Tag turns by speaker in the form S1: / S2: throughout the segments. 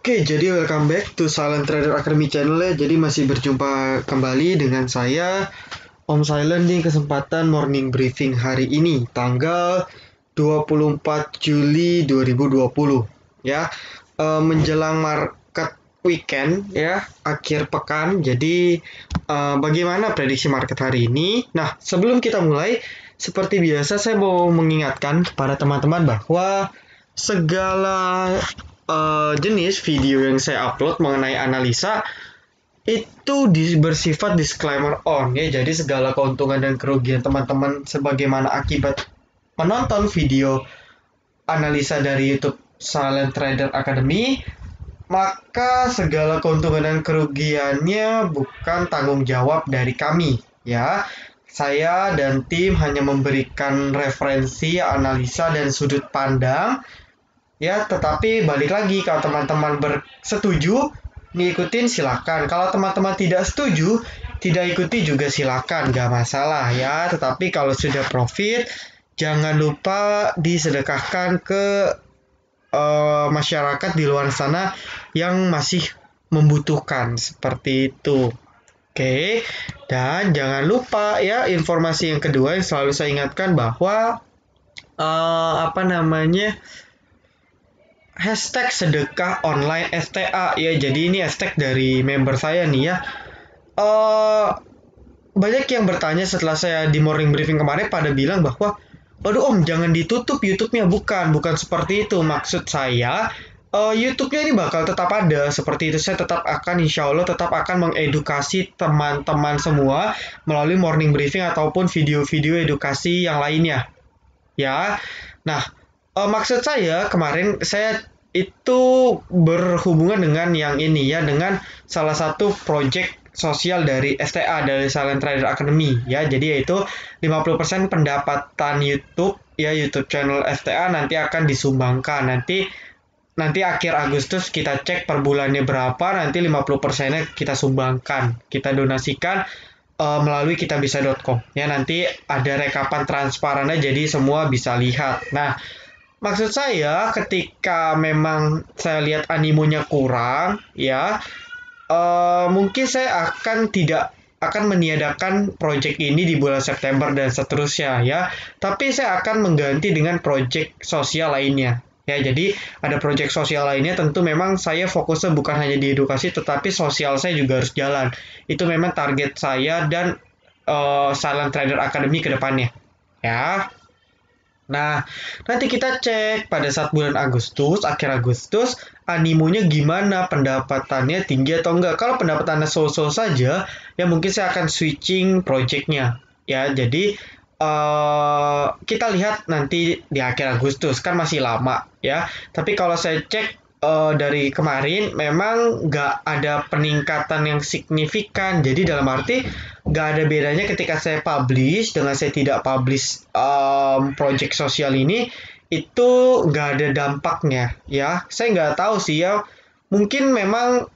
S1: Oke, jadi welcome back to Silent Trader Academy channel ya. Jadi masih berjumpa kembali dengan saya, Om Silent, di kesempatan morning briefing hari ini, tanggal 24 Juli 2020 ya. Menjelang market weekend ya, akhir pekan. Jadi bagaimana prediksi market hari ini? Nah, sebelum kita mulai, seperti biasa saya mau mengingatkan kepada teman-teman bahwa segala jenis video yang saya upload mengenai analisa itu bersifat disclaimer on ya. Jadi segala keuntungan dan kerugian teman-teman sebagaimana akibat menonton video analisa dari YouTube Silent Trader Academy, maka segala keuntungan dan kerugiannya bukan tanggung jawab dari kami ya. Saya dan tim hanya memberikan referensi, analisa, dan sudut pandang ya, tetapi balik lagi, kalau teman-teman bersetuju ngikutin silakan. Kalau teman-teman tidak setuju, tidak ikuti juga silakan, gak masalah ya. Tetapi kalau sudah profit, jangan lupa disedekahkan ke masyarakat di luar sana yang masih membutuhkan, seperti itu. Oke, dan jangan lupa ya, informasi yang kedua yang selalu saya ingatkan bahwa hashtag sedekah online STA ya. Jadi ini hashtag dari member saya nih ya. Banyak yang bertanya setelah saya di morning briefing kemarin pada bilang bahwa, waduh Om, jangan ditutup YouTube-nya. Bukan seperti itu. Maksud saya, YouTube-nya ini bakal tetap ada seperti itu. Saya tetap akan, insya Allah tetap akan mengedukasi teman-teman semua melalui morning briefing ataupun video-video edukasi yang lainnya ya. Nah, maksud saya kemarin saya itu berhubungan dengan yang ini ya, dengan salah satu project sosial dari STA, dari Silent Trader Academy ya. Jadi yaitu 50% pendapatan YouTube ya, YouTube channel STA nanti akan disumbangkan. Nanti akhir Agustus kita cek per bulannya berapa, nanti 50%-nya kita sumbangkan, kita donasikan melalui kitabisa.com ya. Nanti ada rekapan transparannya, jadi semua bisa lihat. Nah, maksud saya ketika memang saya lihat animonya kurang ya, mungkin saya tidak akan meniadakan project ini di bulan September dan seterusnya ya. Tapi saya akan mengganti dengan project sosial lainnya ya. Jadi ada project sosial lainnya, tentu memang saya fokusnya bukan hanya di edukasi, tetapi sosial saya juga harus jalan. Itu memang target saya dan Silent Trader Academy ke depannya ya. Nah, nanti kita cek pada saat bulan Agustus, akhir Agustus, animonya gimana, pendapatannya tinggi atau enggak. Kalau pendapatannya so-so saja, ya mungkin saya akan switching projectnya ya. Jadi kita lihat nanti di akhir Agustus, kan masih lama ya. Tapi kalau saya cek dari kemarin memang nggak ada peningkatan yang signifikan. Jadi dalam arti nggak ada bedanya ketika saya publish dengan saya tidak publish project sosial ini, itu nggak ada dampaknya ya. Saya nggak tahu sih ya. Mungkin memang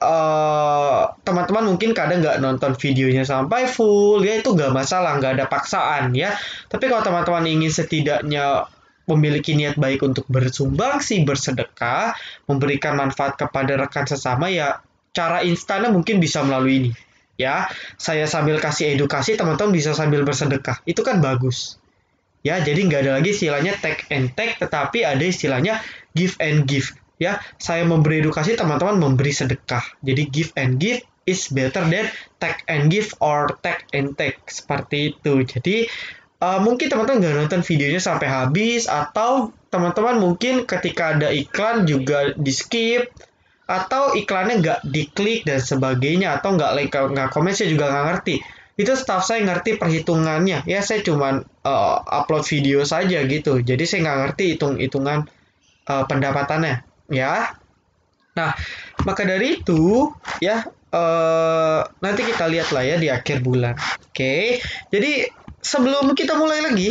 S1: teman-teman mungkin kadang nggak nonton videonya sampai full ya, itu nggak masalah, nggak ada paksaan ya. Tapi kalau teman-teman ingin setidaknya memiliki niat baik untuk bersumbangsi, bersedekah, memberikan manfaat kepada rekan sesama ya, cara instannya mungkin bisa melalui ini ya. Saya sambil kasih edukasi, teman-teman bisa sambil bersedekah, itu kan bagus ya. Jadi nggak ada lagi istilahnya take and take, tetapi ada istilahnya give and give ya. Saya memberi edukasi, teman-teman memberi sedekah. Jadi give and give is better than take and give or take and take, seperti itu. Jadi mungkin teman-teman nggak nonton videonya sampai habis, atau teman-teman mungkin ketika ada iklan juga di skip, atau iklannya nggak diklik dan sebagainya, atau nggak like, nggak komen. Saya juga nggak ngerti. Itu staff saya ngerti perhitungannya ya. Saya cuman upload video saja gitu. Jadi saya nggak ngerti hitungan pendapatannya ya. Nah, maka dari itu ya, nanti kita lihat lah ya di akhir bulan. Oke, jadi sebelum kita mulai lagi,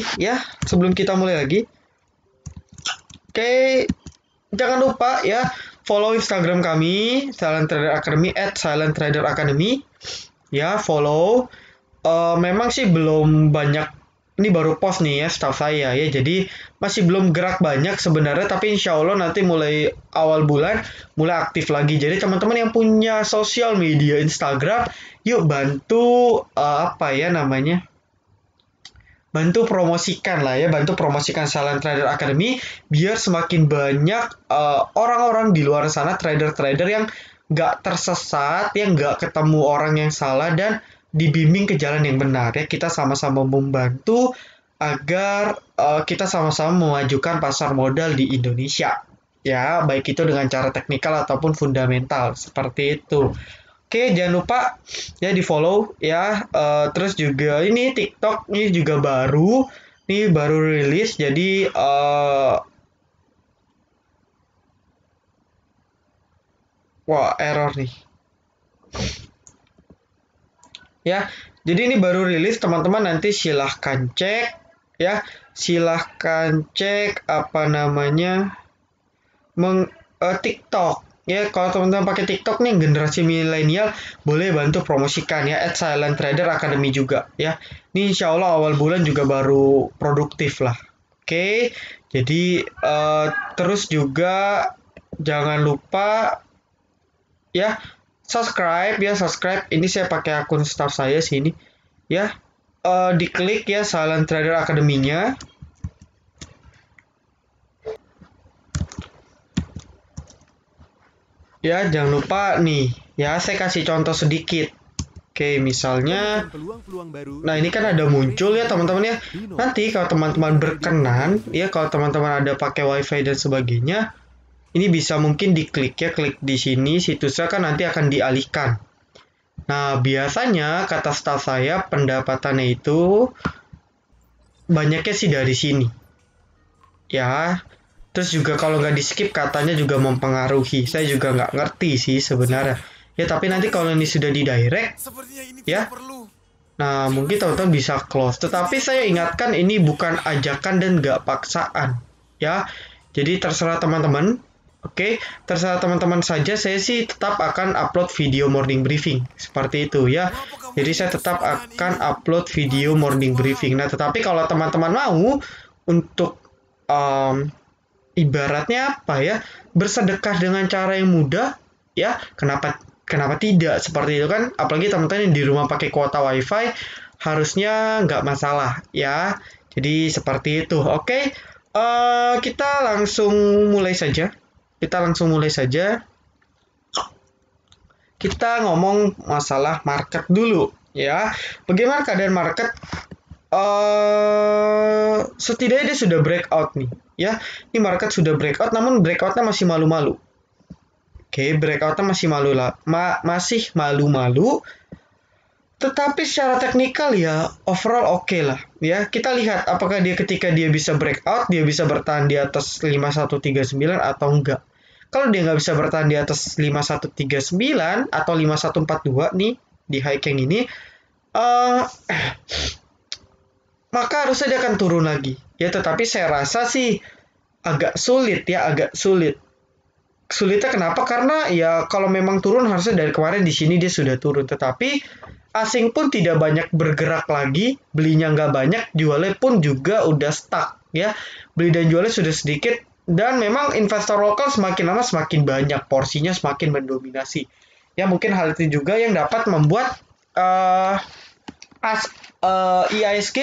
S1: oke, jangan lupa ya follow Instagram kami Silent Trader Academy @silenttraderacademy ya, follow. Memang sih belum banyak ini baru post nih ya staff saya ya. Jadi masih belum gerak banyak sebenarnya, tapi insya Allah nanti mulai awal bulan mulai aktif lagi. Jadi teman-teman yang punya sosial media Instagram, yuk bantu apa ya namanya? Bantu promosikan lah ya, bantu promosikan Silent Trader Academy biar semakin banyak orang-orang di luar sana, trader-trader yang nggak tersesat, yang nggak ketemu orang yang salah dan dibimbing ke jalan yang benar ya. Kita sama-sama membantu agar kita sama-sama memajukan pasar modal di Indonesia ya, baik itu dengan cara teknikal ataupun fundamental seperti itu. Oke, jangan lupa ya di follow ya. Terus juga ini TikTok ini juga baru rilis. Jadi wah error nih. Ya, jadi ini baru rilis teman-teman, nanti silahkan cek ya. Silahkan cek apa namanya TikTok. Ya, kalau teman-teman pakai TikTok nih generasi milenial, boleh bantu promosikan ya @Silent Trader Academy juga ya. Ini insya Allah awal bulan juga baru produktif lah. Oke, jadi terus juga jangan lupa ya subscribe. Ini saya pakai akun staff saya sini ya. Diklik ya Silent Trader Academy-nya. Ya, jangan lupa nih, ya saya kasih contoh sedikit. Oke, misalnya, nah ini kan ada muncul ya teman-teman ya. Nanti kalau teman-teman berkenan, ya kalau teman-teman ada pakai wifi dan sebagainya, ini bisa mungkin diklik ya, klik di sini, situsnya kan nanti akan dialihkan. Nah, biasanya kata staff saya pendapatannya itu banyaknya sih dari sini. Ya, terus juga kalau nggak di skip katanya juga mempengaruhi. Saya juga nggak ngerti sih sebenarnya. Ya tapi nanti kalau ini sudah di direct, ya. Nah mungkin teman-teman bisa close. Tetapi saya ingatkan ini bukan ajakan dan nggak paksaan, ya. Jadi terserah teman-teman. Oke, terserah teman-teman saja. Saya sih tetap akan upload video morning briefing seperti itu ya. Jadi saya tetap akan upload video morning briefing. Nah tetapi kalau teman-teman mau untuk ibaratnya apa ya, bersedekah dengan cara yang mudah ya, kenapa tidak seperti itu kan, apalagi teman-teman yang di rumah pakai kuota wifi harusnya nggak masalah ya. Jadi seperti itu. Oke, kita langsung mulai saja kita ngomong masalah market dulu ya. Bagaimana keadaan market? Setidaknya dia sudah breakout nih ya. Ini market sudah breakout, namun breakoutnya masih malu-malu. Oke, breakoutnya masih malu-malu. Tetapi secara teknikal ya overall oke lah ya. Kita lihat apakah dia ketika dia bisa breakout, dia bisa bertahan di atas 5139 atau enggak. Kalau dia nggak bisa bertahan di atas 5139 atau 5142 nih di high yang ini, maka harusnya dia akan turun lagi. Ya, tetapi saya rasa sih agak sulit. Sulitnya kenapa? Karena ya kalau memang turun harusnya dari kemarin di sini dia sudah turun. Tetapi asing pun tidak banyak bergerak lagi, belinya nggak banyak, jualnya pun juga udah stuck ya. Beli dan jualnya sudah sedikit, dan memang investor lokal semakin lama semakin banyak, porsinya semakin mendominasi. Ya mungkin hal itu juga yang dapat membuat IISG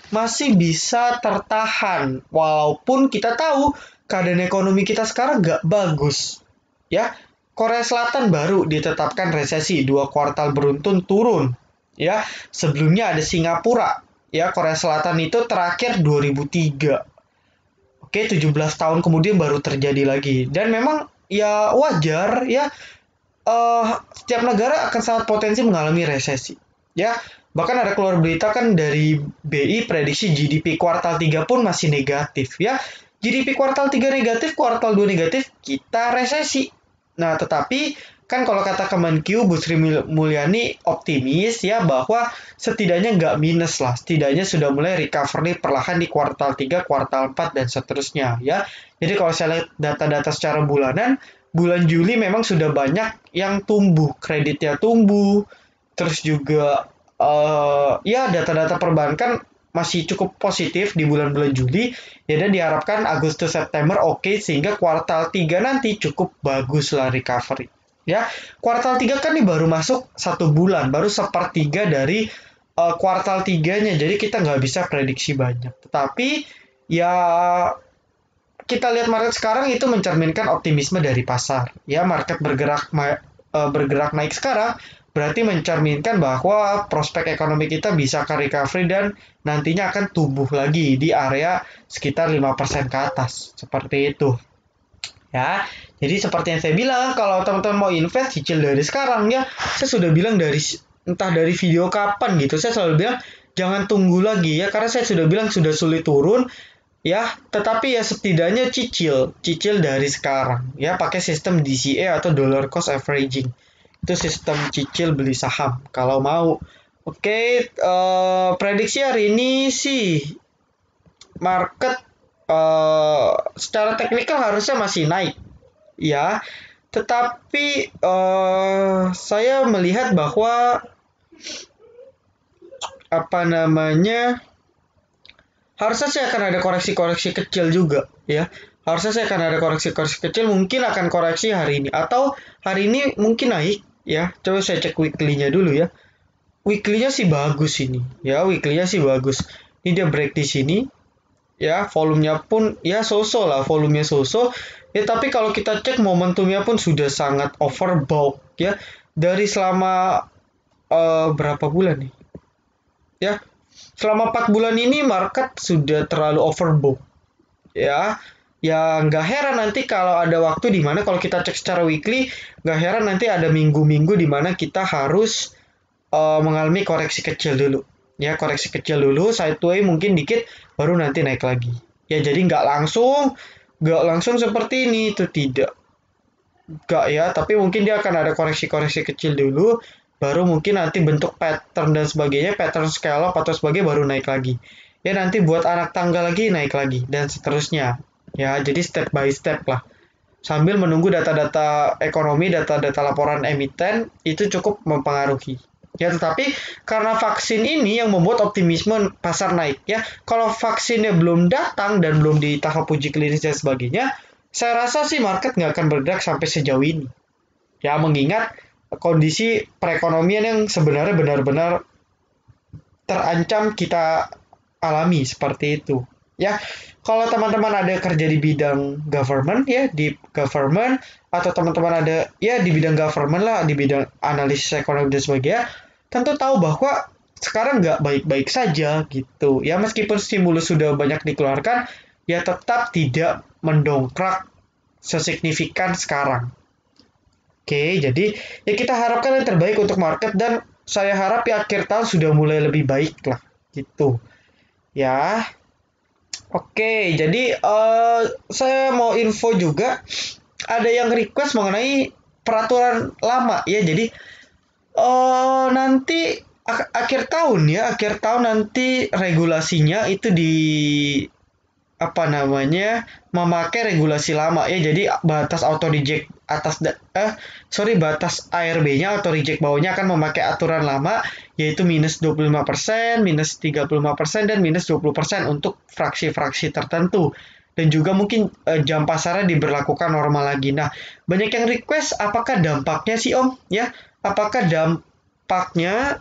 S1: masih bisa tertahan walaupun kita tahu keadaan ekonomi kita sekarang nggak bagus ya. Korea Selatan baru ditetapkan resesi 2 kuartal beruntun turun ya. Sebelumnya ada Singapura ya. Korea Selatan itu terakhir 2003. Oke, 17 tahun kemudian baru terjadi lagi, dan memang ya wajar ya. Setiap negara akan sangat potensi mengalami resesi ya. Bahkan ada keluar berita kan dari BI prediksi GDP kuartal 3 pun masih negatif ya. GDP kuartal 3 negatif, kuartal 2 negatif, kita resesi. Nah, tetapi kan kalau kata Kemenq, Bu Sri Mulyani optimis ya bahwa setidaknya nggak minus lah. Setidaknya sudah mulai recovery perlahan di kuartal 3, kuartal 4, dan seterusnya ya. Jadi kalau saya lihat data-data secara bulanan, bulan Juli memang sudah banyak yang tumbuh, kreditnya tumbuh, terus juga ya data-data perbankan masih cukup positif di bulan-bulan Juli, ya, dan diharapkan Agustus September oke, sehingga kuartal 3 nanti cukup bagus lah recovery. Ya, kuartal 3 kan ini baru masuk 1 bulan, baru sepertiga dari kuartal 3-nya, jadi kita nggak bisa prediksi banyak. Tetapi ya kita lihat market sekarang itu mencerminkan optimisme dari pasar. Ya, market bergerak naik sekarang berarti mencerminkan bahwa prospek ekonomi kita bisa akan recovery dan nantinya akan tumbuh lagi di area sekitar 5% ke atas. Seperti itu. Ya, jadi seperti yang saya bilang, kalau teman-teman mau invest, cicil dari sekarang ya. Saya sudah bilang entah dari video kapan gitu, saya selalu bilang jangan tunggu lagi ya, karena saya sudah bilang sudah sulit turun ya, tetapi ya setidaknya cicil dari sekarang ya, pakai sistem DCA atau dollar cost averaging. Itu sistem cicil beli saham kalau mau. Oke, prediksi hari ini sih market secara teknikal harusnya masih naik ya, tetapi saya melihat bahwa harusnya sih akan ada koreksi-koreksi kecil juga ya. Harusnya sih akan ada koreksi-koreksi kecil, mungkin akan koreksi hari ini atau hari ini mungkin naik ya. Coba saya cek weekly-nya dulu ya. Weekly-nya sih bagus ini ya, weekly-nya sih bagus. Ini dia break di sini ya, volumenya pun ya so-so lah, volumenya so-so ya, tapi kalau kita cek momentumnya pun sudah sangat overbought ya, dari selama berapa bulan nih ya, selama 4 bulan ini market sudah terlalu overbought ya. Ya nggak heran nanti kalau ada waktu di mana kalau kita cek secara weekly, nggak heran nanti ada minggu-minggu di mana kita harus mengalami koreksi kecil dulu ya, koreksi kecil dulu, sideway mungkin dikit, baru nanti naik lagi ya. Jadi nggak langsung seperti ini, itu tidak, nggak ya, tapi mungkin dia akan ada koreksi-koreksi kecil dulu, baru mungkin nanti bentuk pattern dan sebagainya, pattern scallop atau sebagainya, baru naik lagi ya. Nanti buat anak tangga lagi, naik lagi, dan seterusnya ya. Jadi step by step lah, sambil menunggu data-data ekonomi, data-data laporan emiten itu cukup mempengaruhi ya. Tetapi karena vaksin ini yang membuat optimisme pasar naik ya. Kalau vaksinnya belum datang dan belum di tahap uji klinis dan sebagainya, saya rasa sih market nggak akan bergerak sampai sejauh ini ya, mengingat kondisi perekonomian yang sebenarnya benar-benar terancam kita alami seperti itu ya. Kalau teman-teman ada kerja di bidang government ya, di government, atau teman-teman ada ya di bidang government lah, di bidang analisis ekonomi dan sebagainya, tentu tahu bahwa sekarang nggak baik-baik saja gitu ya. Meskipun stimulus sudah banyak dikeluarkan, ya tetap tidak mendongkrak sesignifikan sekarang. Oke, jadi ya kita harapkan yang terbaik untuk market, dan saya harap ya akhir tahun sudah mulai lebih baik lah gitu ya. Oke, jadi saya mau info juga, ada yang request mengenai peraturan lama ya. Jadi nanti akhir tahun nanti regulasinya itu memakai regulasi lama ya. Jadi batas auto reject batas ARB-nya auto reject bawahnya akan memakai aturan lama, yaitu minus 25%, minus 35%, dan minus 20% untuk fraksi-fraksi tertentu. Dan juga mungkin jam pasarnya diberlakukan normal lagi. Nah, banyak yang request apakah dampaknya sih Om ya? Apakah dampaknya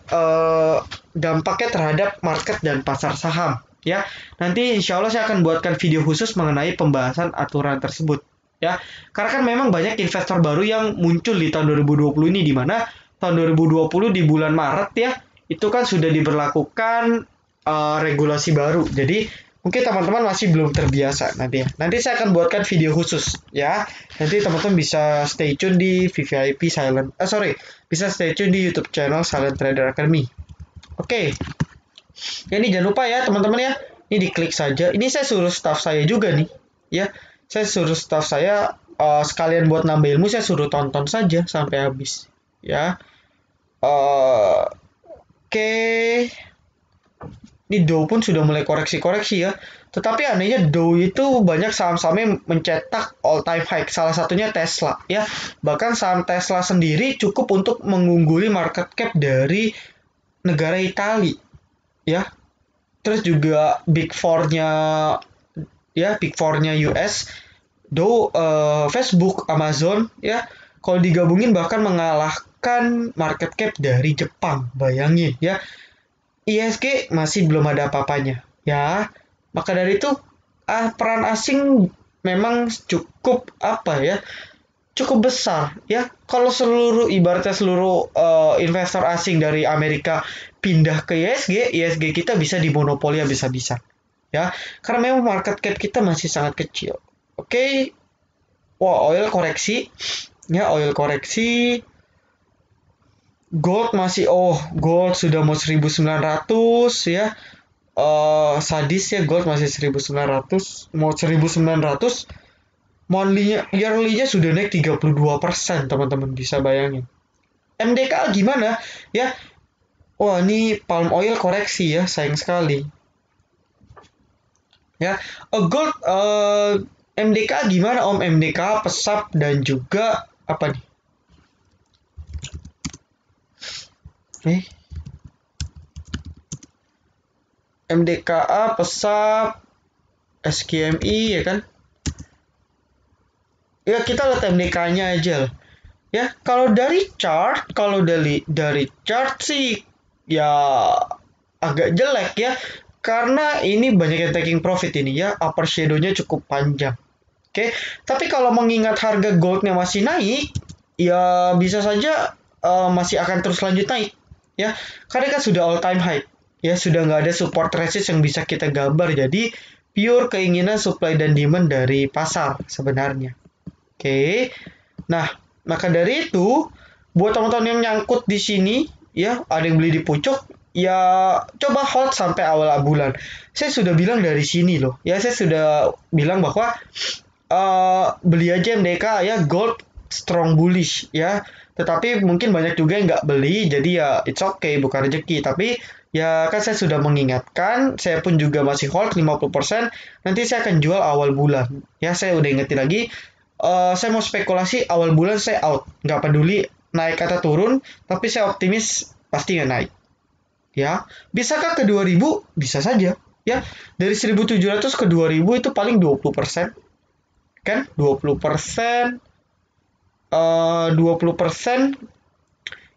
S1: terhadap market dan pasar saham ya? Nanti insya Allah saya akan buatkan video khusus mengenai pembahasan aturan tersebut ya. Karena kan memang banyak investor baru yang muncul di tahun 2020 ini, di mana tahun 2020 di bulan Maret ya, itu kan sudah diberlakukan regulasi baru. Jadi mungkin teman-teman masih belum terbiasa nanti ya. Nanti saya akan buatkan video khusus ya. Nanti teman-teman bisa stay tune di VVIP bisa stay tune di YouTube channel Silent Trader Academy. Oke. Ya, ini jangan lupa ya teman-teman ya. Ini diklik saja. Ini saya suruh staff saya juga nih ya. Saya suruh staff saya sekalian buat nambah ilmu, saya suruh tonton saja sampai habis ya. Oke. Ini Dow pun sudah mulai koreksi-koreksi ya. Tetapi anehnya Dow itu banyak saham-sahamnya mencetak all time high. Salah satunya Tesla ya. Bahkan saham Tesla sendiri cukup untuk mengungguli market cap dari negara Italia ya. terus juga Big Four-nya ya, Big Four-nya US, Facebook, Amazon ya, kalau digabungin bahkan mengalahkan market cap dari Jepang. Bayangin ya, ISG masih belum ada apa-apanya ya. Maka dari itu peran asing memang cukup apa ya, cukup besar ya. Kalau ibaratnya seluruh investor asing dari Amerika pindah ke ISG kita bisa dimonopoli habis-habisan ya, karena memang market cap kita masih sangat kecil. Oke. Wah, oil koreksi ya, oil koreksi. Gold sudah mau 1900 ya. Sadis ya, gold masih 1900, mau 1900. Yearly-nya sudah naik 32%, teman-teman bisa bayangin. MDK gimana ya? Wah, ini palm oil koreksi ya, sayang sekali. Ya, gold MDK gimana Om? MDK pesat dan juga apa nih? MDKA, pesat, SKMI ya kan? Ya kita lihat MDK-nya aja lah. Ya, kalau dari chart sih ya agak jelek ya. Karena ini banyak yang taking profit ini ya, upper shadow-nya cukup panjang. Oke, tapi kalau mengingat harga goldnya masih naik, ya bisa saja masih akan terus lanjut naik ya, karena kan sudah all time high ya, sudah nggak ada support resist yang bisa kita gambar, jadi pure keinginan supply dan demand dari pasar sebenarnya. Oke, nah maka dari itu buat teman-teman yang nyangkut di sini ya, ada yang beli di pucuk ya, coba hold sampai awal bulan. Saya sudah bilang dari sini loh ya, saya sudah bilang bahwa beli aja MDK ya, gold strong bullish ya, tetapi mungkin banyak juga yang nggak beli, jadi ya it's okay, bukan rezeki. Tapi ya kan saya sudah mengingatkan, saya pun juga masih hold 50%, nanti saya akan jual awal bulan ya, saya udah ingetin lagi. Saya mau spekulasi awal bulan saya out, nggak peduli naik atau turun, tapi saya optimis pasti nggak naik ya. Bisakah ke 2000? Bisa saja ya, dari 1700 ke 2000 itu paling 20% kan, 20%, 20%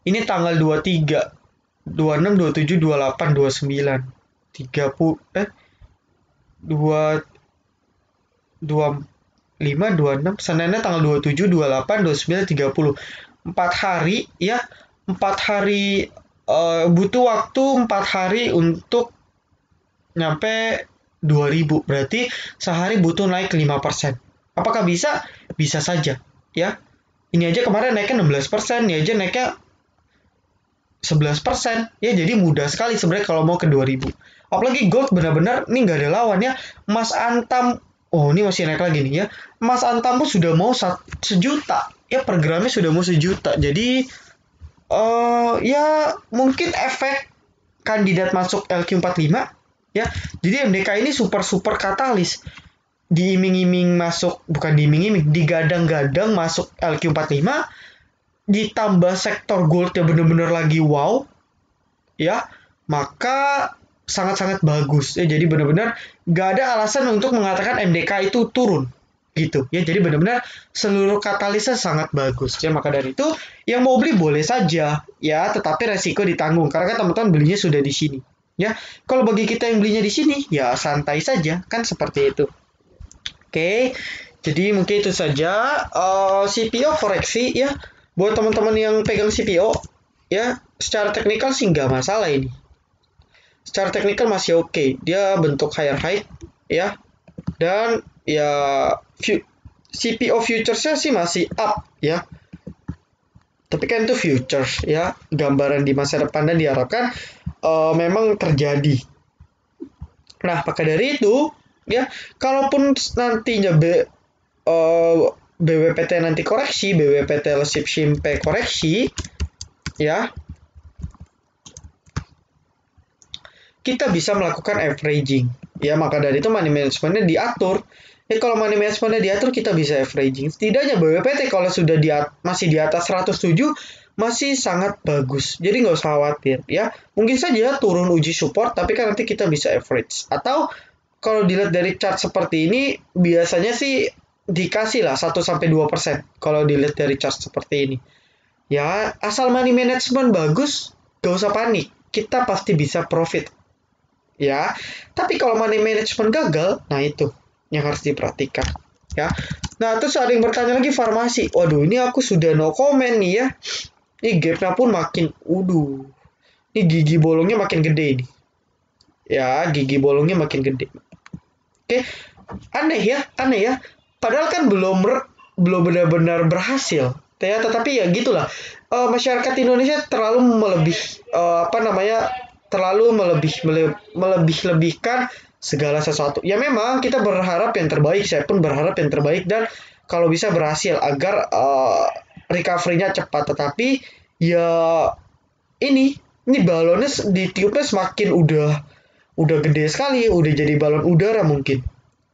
S1: ini tanggal 23, 26, 27, 28, 29, 30, 2, 25, 26, Seninnya tanggal 27, 28, 29, 30. 4 hari ya, 4 hari, butuh waktu 4 hari untuk nyampe 2000, berarti sehari butuh naik 5%. Apakah bisa? Bisa saja ya. Ini aja kemarin naiknya 16%, ini aja naiknya 11% ya, jadi mudah sekali sebenarnya kalau mau ke 2000. Apalagi gold benar-benar ini nggak ada lawan ya. Emas Antam, ini masih naik lagi nih ya. Emas Antam pun sudah mau 1 juta ya, per gramnya sudah mau 1 juta. Jadi ya mungkin efek kandidat masuk LQ45 ya. Jadi MDK ini super katalis, diiming-iming masuk, bukan diiming-iming, digadang-gadang masuk LQ45, ditambah sektor gold yang benar-benar lagi wow ya, maka sangat-sangat bagus ya. Jadi benar-benar gak ada alasan untuk mengatakan MDK itu turun gitu ya, jadi benar-benar seluruh katalisnya sangat bagus ya. Maka dari itu yang mau beli boleh saja ya, tetapi resiko ditanggung karena kan teman-teman belinya sudah di sini ya. Kalau bagi kita yang belinya di sini ya santai saja kan, seperti itu. Oke, jadi mungkin itu saja CPO koreksi ya. Buat teman-teman yang pegang CPO ya, secara teknikal sih nggak masalah ini. Secara teknikal masih oke. Dia bentuk higher high ya. Dan ya CPO futuresnya sih masih up ya. Tapi kan itu futures ya, gambaran di masa depan dan diharapkan memang terjadi. Nah, maka dari itu ya, kalaupun nantinya BWPT nanti koreksi, BWPT Lesip Shimpe koreksi ya, kita bisa melakukan averaging ya. Maka dari itu money managementnya diatur ya. Kalau money managementnya diatur, kita bisa averaging. Setidaknya BWPT kalau sudah masih di atas 107, masih sangat bagus. Jadi nggak usah khawatir ya. Mungkin saja turun uji support, tapi kan nanti kita bisa average. Atau kalau dilihat dari chart seperti ini, biasanya sih dikasih lah 1-2% kalau dilihat dari chart seperti ini. Ya, asal money management bagus, gak usah panik. Kita pasti bisa profit. Ya, tapi kalau money management gagal, nah itu yang harus diperhatikan. Ya, nah terus ada yang bertanya lagi farmasi. Waduh, ini aku sudah no comment nih ya. Ini gapnya pun makin, ini gigi bolongnya makin gede ini. Ya, gigi bolongnya makin gede. Oke, aneh ya. Padahal kan belum benar-benar berhasil. Ya, tetapi ya gitulah. Masyarakat Indonesia terlalu melebih-lebihkan segala sesuatu. Ya memang kita berharap yang terbaik, saya pun berharap yang terbaik dan kalau bisa berhasil agar recovery-nya cepat. Tetapi ya ini balonnya ditiupnya semakin udah gede sekali, udah jadi balon udara mungkin.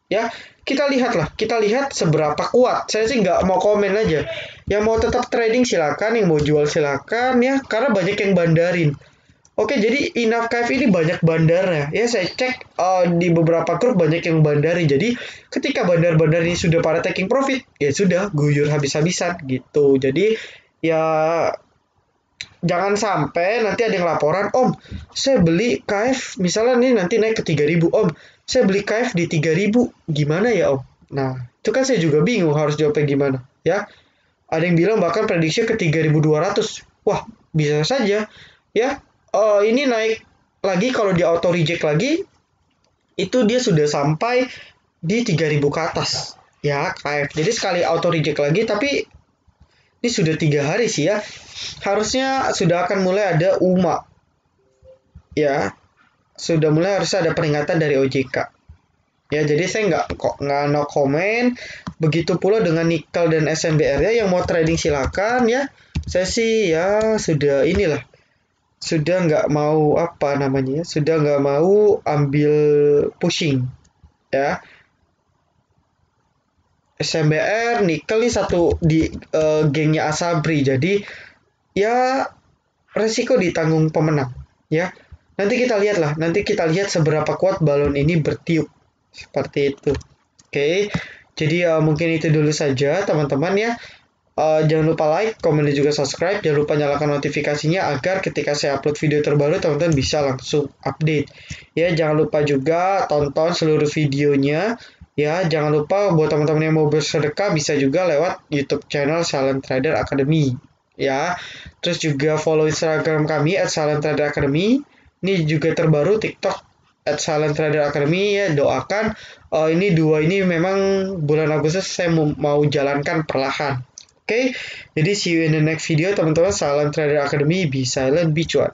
S1: Ya, kita lihat seberapa kuat. Saya sih nggak mau komen aja. Yang mau tetap trading silakan, yang mau jual silakan ya, karena banyak yang bandarin. Oke, jadi Enough KF ini banyak bandarnya. Ya, saya cek di beberapa grup banyak yang bandari. Jadi, ketika bandar-bandar ini sudah pada taking profit, ya sudah guyur habis-habisan gitu. Jadi, ya jangan sampai nanti ada yang laporan, Om, saya beli KF, misalnya nih nanti naik ke 3.000, Om, saya beli KF di 3.000, gimana ya Om? Nah, itu kan saya juga bingung harus jawabnya gimana, ya. Ada yang bilang bahkan prediksi ke 3.200. Wah, bisa saja, ya. Ini naik lagi kalau di auto reject lagi, itu dia sudah sampai di 3.000 ke atas, ya KF. Jadi sekali auto reject lagi, tapi ini sudah 3 hari sih ya. Harusnya sudah akan mulai ada UMA. Ya, sudah mulai harus ada peringatan dari OJK. Ya, jadi saya nggak no comment. Begitu pula dengan nikel dan SMBR ya, yang mau trading silakan ya. Saya sih ya sudah inilah. Sudah nggak mau sudah nggak mau ambil pushing. Ya. SMBR, nikel nih satu di gengnya Asabri. Jadi ya resiko ditanggung pemenang ya. Nanti kita lihat seberapa kuat balon ini bertiup seperti itu. Oke. Jadi mungkin itu dulu saja teman-teman ya. Jangan lupa like, komen dan juga subscribe. Jangan lupa nyalakan notifikasinya agar ketika saya upload video terbaru teman-teman bisa langsung update. Ya, jangan lupa juga tonton seluruh videonya. Ya, jangan lupa buat teman-teman yang mau bersedekah bisa juga lewat YouTube channel Silent Trader Academy. Ya, terus juga follow Instagram kami @silenttraderacademy. Ini juga terbaru TikTok @silenttraderacademy ya. Doakan ini memang bulan Agustus saya mau jalankan perlahan. Oke, jadi see you in the next video teman-teman. Silent Trader Academy, be silent, be cuan.